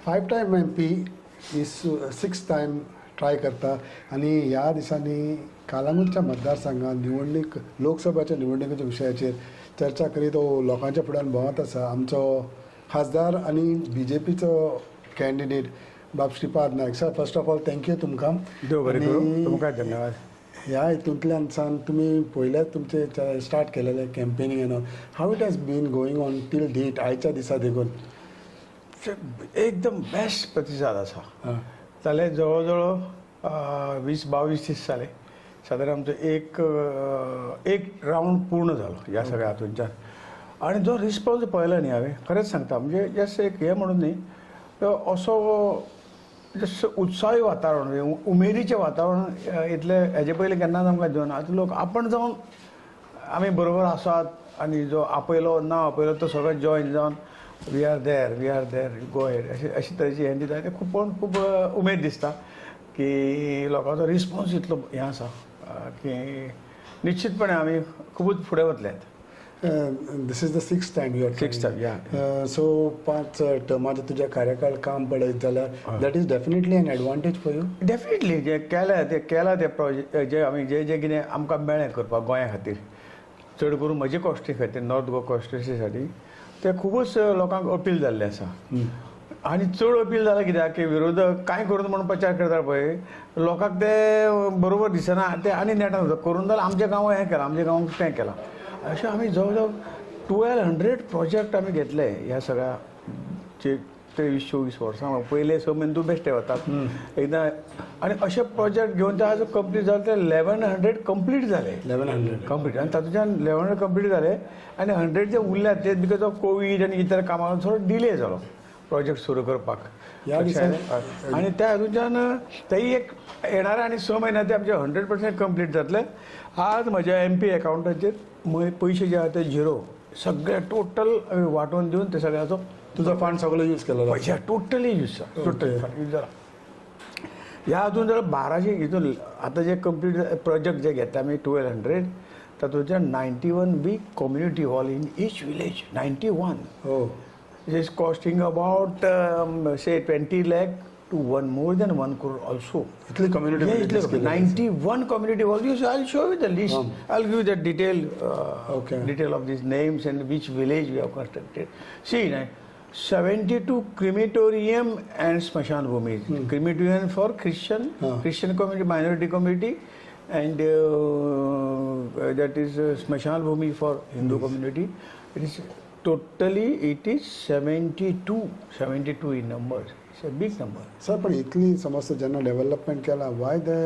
5 time MP is 6 time try करता आणि ह्या दिसांनी कालांगूटच्या मतदारसंघात निवडणूक लोकसभेच्या निवडणुकीच्या विशयाचेर चर्चा करीत तो लोकांच्या फुड्यान भोंवत आसा. आमचो खासदार आणि BJPचो कॅन्डिडेट बाब Shripad Naik. Sir, first of all thank you तुमकां. देव बरें करूं. तुमकां धन्यवाद. ह्या हितूंतल्यान तुमी पयलेच तुमचे स्टार्ट केलेले campaigning and all. How it has been going on till date आयच्या दिसा देखून? एकदम बेस्ट प्रतिसाद आसा. जाले जवळ जवळ 20-22 दीस जाले. सादारण आमचो एक राऊंड पूर्ण जालो ह्या सगळ्या हातूंच्यान. आणि जो रिस्पॉन्स पळयलो न्ही हांवें, खरेंच सांगता, म्हणजे जस्ट एक हें म्हणून न्ही, असो जस्ट उत्साही वातावरण, उमेदीचें वातावरण इतलें हेजे पयलीं केन्नाच आमकां दिवना. आतां लोक आपण जावन आमी बरोबर आसात आनी जो आपयलो ना आपयलो तो सगळो जॉयन जावन we are there go ahead अशी तरेची हें दिता. तें खूब उमेद दिसता की लोकांचो रिस्पॉन्स इतलो हें आसा की निश्चितपणे आमी खूबच फुडें वतल्यात. This is the 6th time you are 6th time, yeah. So 5 टर्माचे तुज्या कार्यकाळ काम पळयत जाल्यार that is definitely an advantage for you. Definitely जे केला ते प्रोजेक्ट जे आमी जे कितें आमकां मेळ्ळें करपाक गोंया खातीर, चड करून म्हजे कॉन्स्टिट्युएन्सी खातीर, नॉर्थ गोवा कॉन्स्टिट्युएन्सी साठी, ते खूबच लोकांक अपील जाल्लें आसा. आनी चड अपील जालां कित्याक की विरोधक कांय करून म्हणून प्रचार करता पळय, लोकांक ते बरोबर दिसना. ते आनी नेटान करून जाल्यार आमच्या गांवांत हें केलां, आमच्या गांवांत तें केलां. अशें आमी जवळ जवळ 1200 प्रोजेक्ट आमी घेतले ह्या सगळ्या 23-24 वर्सां. पयले स म्हयने तूं बेश्टे वतात एकदां. आनी अशे प्रोजेक्ट घेवन ते आज कंप्लीट जाले. ते 1100 कंप्लीट जाले. 1100 कंप्लीट. आनी तातूंतल्यान 1100 कंप्लीट जाले आनी 100 जे उरल्यात ते बिकॉज ऑफ कोवीड आनी इतर कामां थोडो डिले जालो प्रोजेक्ट सुरू करपाक. आनी त्या हातूंतल्यान तेय एक येणाऱ्या आनी 6 म्हयन्यांत ते आमचे 100% कंप्लीट जातले. आज म्हज्या MP अकाउंटाचेर पयशे जे आहा ते झिरो. सगळे टोटल वांटून दिवन ते सगळ्याचो तुजो फंड सगळो यूज केलो? Totally use totally fund use जाला. ह्या हातून जर 1200 हितून आतां जे कंप्लीट प्रोजेक्ट जे घेता आमी 1200, तातूंतल्यान 91 big community hall in each village. 91. हो. It is costing about say 20 lakh to more than 1 crore also. Itli community 91 community halls. I'll show you the list. I'll give you the detail detail of these names and which village we have constructed. See, 72 crematorium and smashan bhumi. Crematorium for Christian community, minority community, and that is smashan bhumi for Hindu community. It is totally it is 72 in numbers. It's a big number. Sir, पण इतली समज जेन्ना development केला, Y ते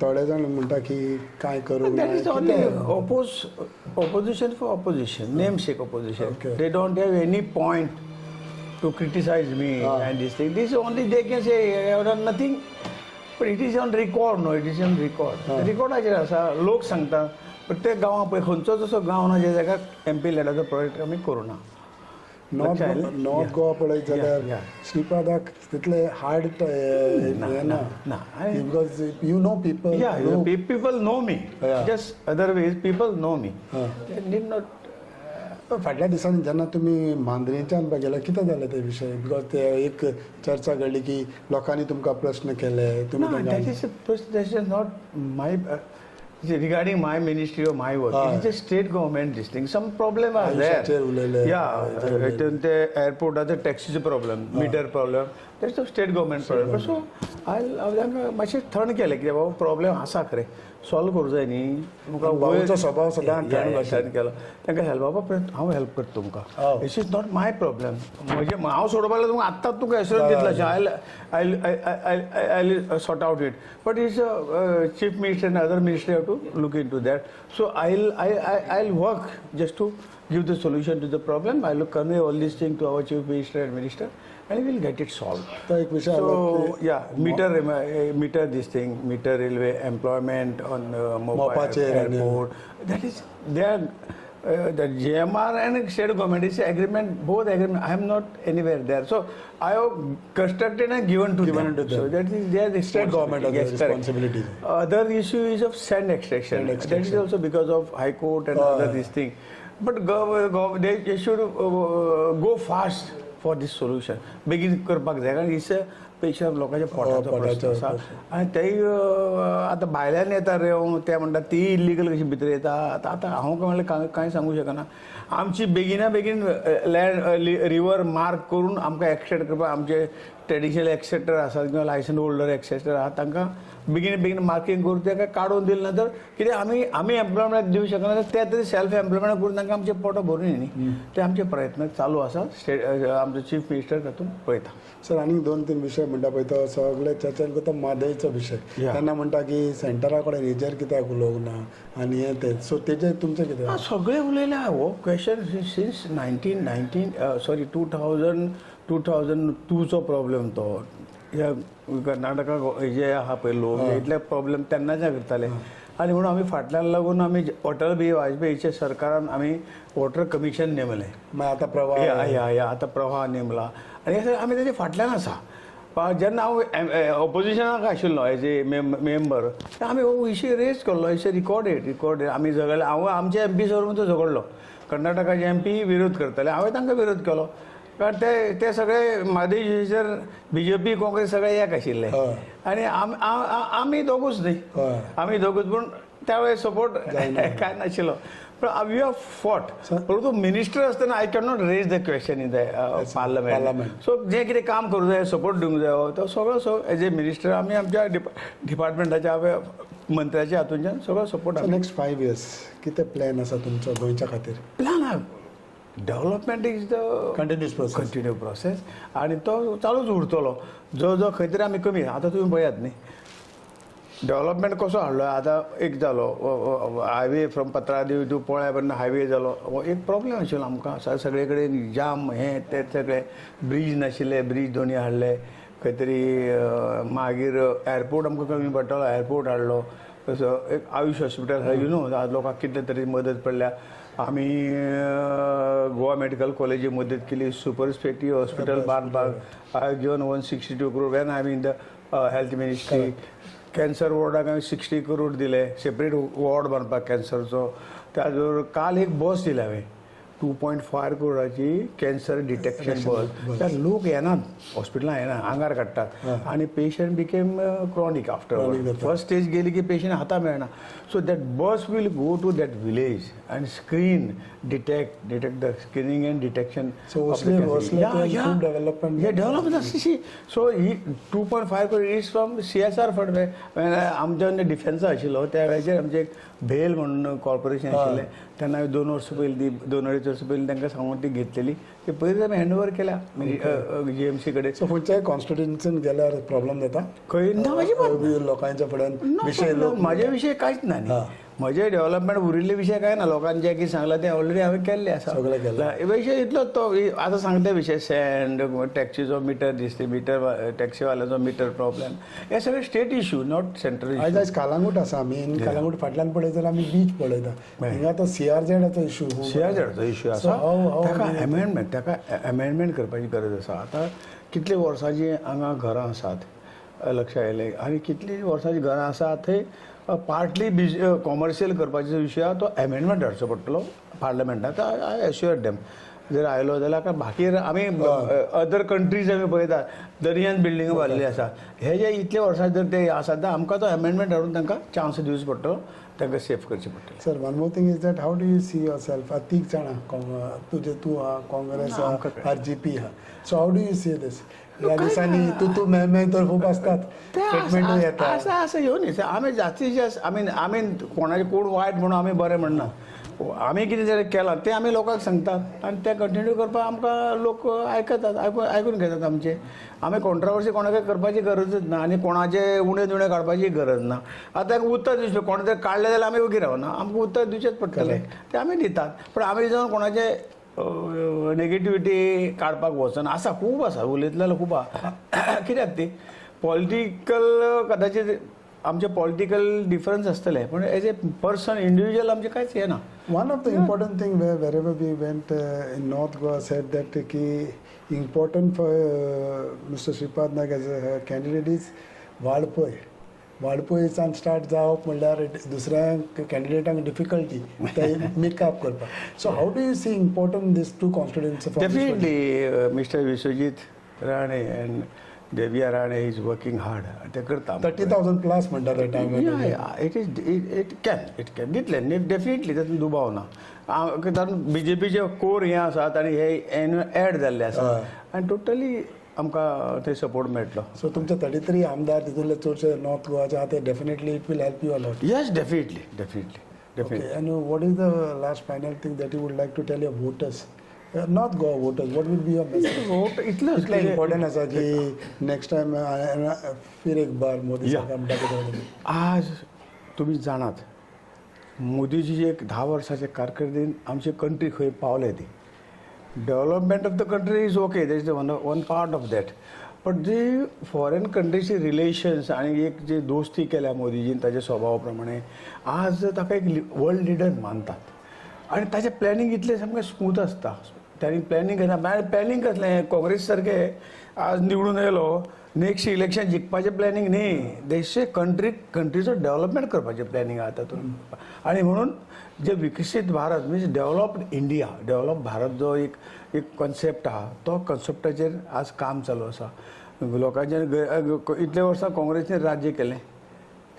थोडे जाण म्हणटा की काय करू? That is only opposition for opposition, namesake opposition. They don't have any point to criticize me and this thing. This only they can say I have done nothing, but it is on record. No, it is on record. Record आसा, लोक सांगता. प्रत्येक गांवां पळय खंयचो जसो गांव ना जे जाग्यार MP लेडाचो प्रोजेक्ट आमी करूना. नॉर्थ गोवा पळयत जाल्यार श्रीपादाक तितले हार्ड ना, because you know people. People know me. Just otherwise people know me. Need not. फाटल्या दिसांनी जेन्ना तुमी मांद्रेच्यान गेले, कितें जालें ते विशय? बिकॉज ते एक चर्चा घडली की लोकांनी तुमकां प्रश्न केले. That is not my regarding my ministry or my work. It is a state government this thing. Some problem are there. The airport has a taxi problem, meter problem. That's the state government problem. So I'll मातशें थंड केलें की बाबा problem आसा खरें, solve करूं जाय न्ही. तुमकां बाबाचो स्वभाव सदांच थंड केलो. तांकां हेल्प बाबा हांव हेल्प करता तुमकां. दिस इज नॉट माय प्रॉब्लेम. म्हजें हांव सोडपाक लागलो तुमकां आत्ताच तुका एश्योरन्स दितलो. Oil sort out it. But it's chief minister and other ministry have to look into that. So I'll work just to give the solution to the problem. I'll convey all these things to our chief minister and minister, and we'll get it solved. So meter this thing, meter railway employment on mobile airport. That is there. The JMR and state government is agreement, both agreement. I am not anywhere there. So I have constructed and given to them. So that is their state government responsibility. Other issue is of sand extraction. That is also because of High Court and other this thing. But they should go fast for this solution begin करपाक जाय कारण इस patient लोकांच्या पोटाचो प्रश्न आसा आनी तेय आतां भायल्यान येता रे ते म्हणटा ती इल्लिगल कशी भितर येता आतां हांव म्हणलें कांय सांगूं शकना आमची बेगिना बेगीन लँड रिवर मार्क करून आमकां एक्सेप्ट करपाक आमचे ट्रेडिशनल एक्सेप्टर आसात किंवा लायसन होल्डर एक्सेप्टर आहात तांकां बेगीन मार्किंग करून तेका काडून दिलें नंतर कितें आमी एम्प्लॉयमेंट दिवंक शकना ते तरी सेल्फ एम्प्लॉयमेंट करून तांकां आमचे पोटां भरून न्ही ते आमचे प्रयत्न चालू आसा आमचो चीफ मिनिस्टर तातूंत पळयता सर आनी 2-3 विशय म्हणटा पळय तो सगळे चर्चेन करता म्हादयचो विशय तेन्ना म्हणटा की सेंटरा कडेन हेजेर कित्याक उलोवंक ना आनी हें तें सो तेजेर तुमचें कितें सगळे उलयल्या हो क्वेश्चन सिन्स 2002चो प्रॉब्लेम तो ह्या कर्नाटका जे आहा पळय लोक इतले प्रॉब्लेम तेन्नाचे करताले आनी म्हणून आमी फाटल्यान लागून आमी अटल बिहारी वाजपेयीच्या सरकारान आमी वॉटर कमिशन नेमलें मागीर आतां प्रवाह या आतां प्रवाह नेमला आनी आमी तेजे फाटल्यान आसा जेन्ना हांव ऑपोजिशनाक आशिल्लो एज ए मेंबर आमी हो विशय रेज केल्लो इट्स रिकॉर्डेड आमी झगडले हांव आमच्या MP समोर झगडलो कर्नाटकाचे MP विरोध करताले हांवें तांकां विरोध केलो कारण ते सगळे म्हादयचेर BJP काँग्रेस सगळे एक आशिल्ले आनी आमी दोगूच न्ही आमी दोगूच पूण त्या वेळेस सपोर्ट काय नाशिल्लो पण वी हॅव फॉट परंतु मिनिस्टर आसतना I can not raise the question in the parliament so जें कितें काम करूंक जाय सपोर्ट दिवंक जाय तो सगळो एज ए मिनिस्टर आमी आमच्या डिपार्टमेंटाच्या मंत्र्याच्या हातूंतल्यान सगळो सपोर्ट नेक्स्ट 5 years कितें प्लॅन आसा तुमचो गोंयच्या खातीर plan development is the continue process आणि तो चालूच उरतलो जो खंय तरी आमी कमी आतां तुमी पळयात न्ही डेव्हलपमेंट कसो हाडलो आतां एक जालो हायवे फ्रॉम पत्रादेवी टू पोळ्या पर्यंत हायवे जालो हो एक प्रॉब्लेम आशिल्लो आमकां सगळे कडेन जाम हे ते सगळे ब्रीज नाशिल्ले ब्रीज दोनी हाडले खंय तरी मागीर एअरपोर्ट आमकां कमी पडटालो एअरपोर्ट हाडलो तसो एक आयुष हॉस्पिटल यू नो लोकांक कितले तरी मदत पडल्या आमी गोवा मेडिकल कॉलेजी मदत केली सुपर स्पेशलिटी हॉस्पिटल बांदपाक I given 162 crore when I in the health ministry cancer वॉर्डाक हांवें 60 crore दिले सेपरेट वॉर्ड बांदपाक कॅन्सरचो त्या बरोबर काल एक बस दिली हांवें 2.5 crore कॅन्सर डिटेक्शन बस त्या लोक येनात हॉस्पिटलांत येना आंगार काडटात आनी patient became chronic after first stage गेली की पेशंट हाता मेळना so that bus will go to that village and screen detect the screening and detection development आसली सो ही 2.5 crore इज फ्रॉम CSR फंड आमच्या डिफेन्सा आशिल्लो त्या वेळाचेर आमचे भेल म्हणून कॉर्पोरेशन आशिल्लें तेन्ना हांवें 2 वर्सां पयलीं 2-2.5 वर्सां पयलीं तांकां सांगून ती घेतलेली ती पयलीं आमी हँडओवर केल्या GMC कडेन सो खंयच्याय कॉन्स्टिट्युन्सीन गेल्यार प्रॉब्लेम जाता खंय ना लोकांच्या फुड्यान विशय म्हाजे विशय कांयच ना न्ही म्हजे डेव्हलपमेंट उरिल्ले विशय काय ना लोकांनी जें कितें सांगलां तें ऑलरेडी हांवें केल्लें आसा सगळें केलें विशय इतलोच तो आतां सांगता विशय सँड टॅक्सीचो मिटर दिसता मिटर टॅक्सीवाल्याचो मिटर प्रॉब्लेम हे सगळे स्टेट इश्यू नॉट सेंट्रल आयज आयज कालांगूट आसा आमी कालांगूट फाटल्यान पळयत जाल्यार आमी बीच पळयता हिंगा तो CRZचो इश्यू CRZचो इश्यू आसा ताका अमेंडमेंट करपाची गरज आसा आतां कितले वर्सांची हांगा घरां आसात लक्षांत येयलें आनी कितलीं वर्सांची घरां आसात थंय पार्टली कॉमर्शियल करपाचो विशय आहा तो अमेंडमेंट हाडचो पडटलो पार्लमेंटांत आय एश्युअर डेम जर आयलो जाल्यार बाकी आमी अदर कंट्रीज आमी पळयतात दर्यान बिल्डिंग बांदली आसा हे जे इतले वर्सां जर ते आसात जाल्यार आमकां तो अमेंडमेंट हाडून तांकां चान्स दिवचो पडटलो तांकां सेफ करचें पडटलें sir one more thing is that how do you see yourself तीग जाणां तूं आहा काँग्रेस आहा RGP आहा so how do you see these ह्या दिसांनी तूं मे तर खूब आसतात स्टेटमेंट येता असं येवन आमी जास्तीचे आमी कोणाचें कोण वायट म्हणून आमी बरें म्हणना आमी कितें जर केलां तें आमी लोकांक सांगतात आनी तें कंटिन्यू करपाक आमकां लोक आयकतात आयकून घेतात आमचें आमी कॉन्ट्रावर्सी कोणाकय करपाची गरजच ना आनी कोणाचे उणे काडपाची गरज ना आतां ताका उत्तर दिवचें कोणे जर काडलें जाल्यार आमी वगीर रावना आमकां उत्तर दिवचेंच पडटलें तें आमी दितात पण आमी जावन कोणाचे नेगेटिविटी काडपाक वचना आसा खूब आसा उलयतलेलो खूब आहा कित्याक ती पॉलिटिकल कदाचित आमचे पॉलिटिकल डिफरन्स आसतले पण एज ए पर्सन इंडिविज्युअल आमचे कांयच हे ना one of the important thing wherever we went in North Goa said that की important for mister Shripad Naik as a candidate is वाळपय वाडपयीच्यान स्टार्ट जावप म्हणल्यार दुसऱ्या कॅन्डिडेटांक डिफिकल्टी ते मेकअप करपाक. So how do you see important these to constituency? Definitely mister Vishwajit Rane and Deviya Rane is working hard ते करता 30,000 प्लस म्हणटा त्या टायमार. इट कॅन दितले डेफिनेटली तातूंत दुबाव ना. कारण BJPचे कोर हे आसात आनी हे एड जाल्ले आसात आनी टोटली आमकां थंय सपोर्ट मेळटलो. सो तुमचे 33 आमदार तितूंतले चडशे नॉर्थ गोवाचे आहा ते definitely it will help you a lot. Yes definitely. And what is the last final thing that you would like to tell your voters? Not Goa voters, what will be your message? Vote इतलेंच इतलें important आसा की next time फिर एक बार मोदी या. सरकार दाखयता. आज तुम्ही जाणात मोदीजी एक 10 वर्साच्या कारकिर्दीन आमची कंट्री खंय पावले ती. Development of the country is okay, that is one part of that. But जी फॉरेन कंट्रीची रिलेशन्स आणि एक जी दोस्ती केल्या मोदीजीन ताच्या स्वभावा प्रमाणे आज ताका एक वर्ल्ड लिडर मानतात आणि ताचें प्लॅनिंग इतलें सामकें स्मूथ आसता. त्यांनी प्लॅनिंग करता प्लॅनिंग कसलें काँग्रेस सारके आज निवडून येयलो नेक्स्ट इलेक्शन जिखपाचें प्लॅनिंग न्ही. देशचे कंट्रीचो डेव्हलपमेंट करपाचें प्लॅनिंग आहा तातूंत. आणि म्हणून जे विकसीत भारत म्हणजे डेव्हलप्ड इंडिया, डेव्हलप भारत जो एक कॉन्सेप्ट आहा तो कॉन्सेप्टाचेर आज काम चालू आसा. लोकांचे इतले वर्सां काँग्रेसीन राज्य केलें,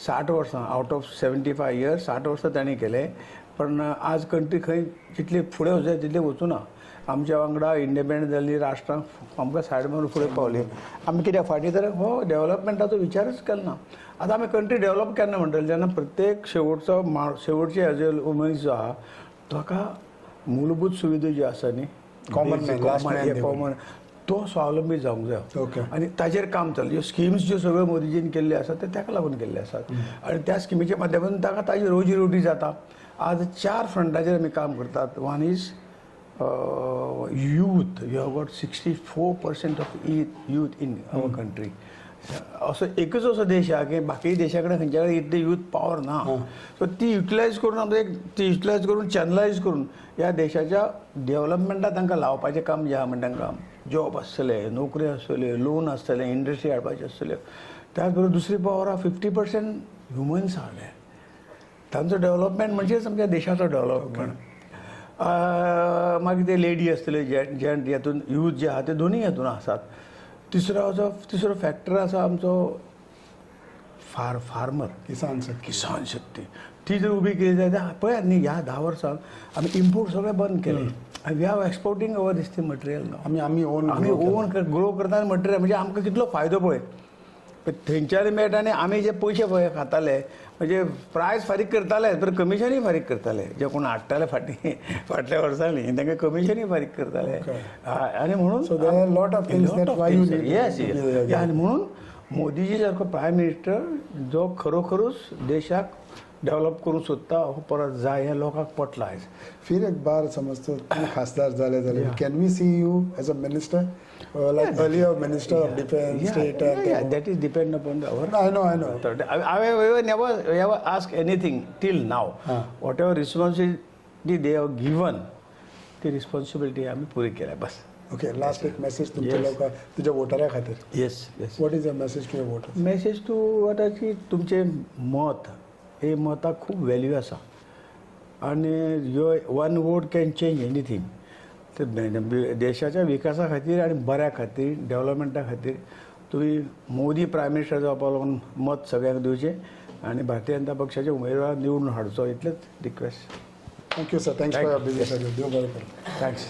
60 वर्सां आउट ऑफ 75 इयर्स 60 वर्सां तांणी केले. पण आज कंट्री खंय जितली फुडें वचूं तितली वचूं ना. आमच्या वांगडा इंडिपेंडंट जाल्ली राष्ट्रां आमकां सायड मारून फुडें पावली. आमी कित्याक फाटीं तर हो डेव्हलपमेंटाचो विचारच केलो ना. आतां आमी कंट्री डेव्हलप केन्ना म्हणटले जेन्ना प्रत्येक शेवटची एज ए मनीस जो आहा ताका मूलभूत सुविधा ज्यो आसा न्ही कॉमन तो स्वावलंबी जावंक जाय. आनी ताजेर काम चालू. ज्यो स्किम्स ज्यो सगळ्यो मोदीजीन केल्ल्यो आसात ते ताका लागून केल्ले आसात आनी त्या स्किमीच्या माध्यमांतून ताका ताजी रोजी रोटी जाता. आज 4 फ्रंटाचेर आमी काम करतात. One is youth. You have got 64% of youth in our country. असो एकच असो देश आहे की बाकी देशा कडेन खंयच्या कडेन इतली यूथ पावर ना. सो ती युटिलायज करून ती युटिलायज करून चॅनलायज करून ह्या देशाच्या डेव्हलपमेंटाक तांकां लावपाचें काम जें आहा म्हणजे तांकां जॉब आसतले, नोकरी आसतल्यो, लोन आसतले, इंडस्ट्री हाडपाच्यो आसतल्यो. त्याच बरोबर दुसरी पावर आहा 50% ह्युमन्स आसले. तांचो डेव्हलपमेंट म्हणजे आमच्या देशाचो डेव्हलपमेंट. मागीर ते लेडी आसतले जेंट हातून यूथ जे आहा ते दोनूय हातून आसात. तिसरो फॅक्टर आसा आमचो फार्मर किसान शक्ती. ती जर उबी केली जाल्यार पळयात न्ही ह्या 10 वर्सांक आमी इम्पोर्ट सगळें बंद केलें. We are exporting our this material now. आमी ओन ग्रो करता मटेरियल म्हणजे आमकां कितलो फायदो पळय. थंयच्यान मेळटा आनी आमी जे पयशे पळय खाताले म्हणजे प्रायस फारीक करताले तर कमिशनूय फारीक करताले. जे कोण हाडटाले फाटल्या वर्सांनी तांकां कमिशनूय फारीक करताले. आनी म्हणून आनी म्हणून मोदीजी सारको प्रायम मिनिस्टर जो खरोखरूच देशाक डेव्हलप करूंक सोदता हो परत जाय हें लोकांक पटला आयज. फिर एक बार समज तूं खासदार जाले जाल्यार can we see you as a minister like earlier minister of defense state that is depend upon our I know I never ask anything till now. Whatever responsibility they have given ती responsibility आम्ही पुरी केल्या बस. Okay last एक message तुमच्या लोकांक तुझ्या वोटरां खातीर. Yes what is a message to your voters? Message to वोटराची तुमचे मत हे मताक खूब व्हॅल्यू आसा आनी यो 1 वोट कॅन चेंज एनीथींग. तर देशाच्या विकासा खातीर आनी बऱ्या खातीर डेव्हलपमेंटा खातीर तुम्ही मोदी प्रायम मिनिस्टर जावपा लागून मत सगळ्यांक दिवचें आनी भारतीय जनता पक्षाचे उमेदवार निवडून हाडचो इतलेंच request. Thank you sir. Thanks for your busy schedule. देव बरें करूं. थँक्स.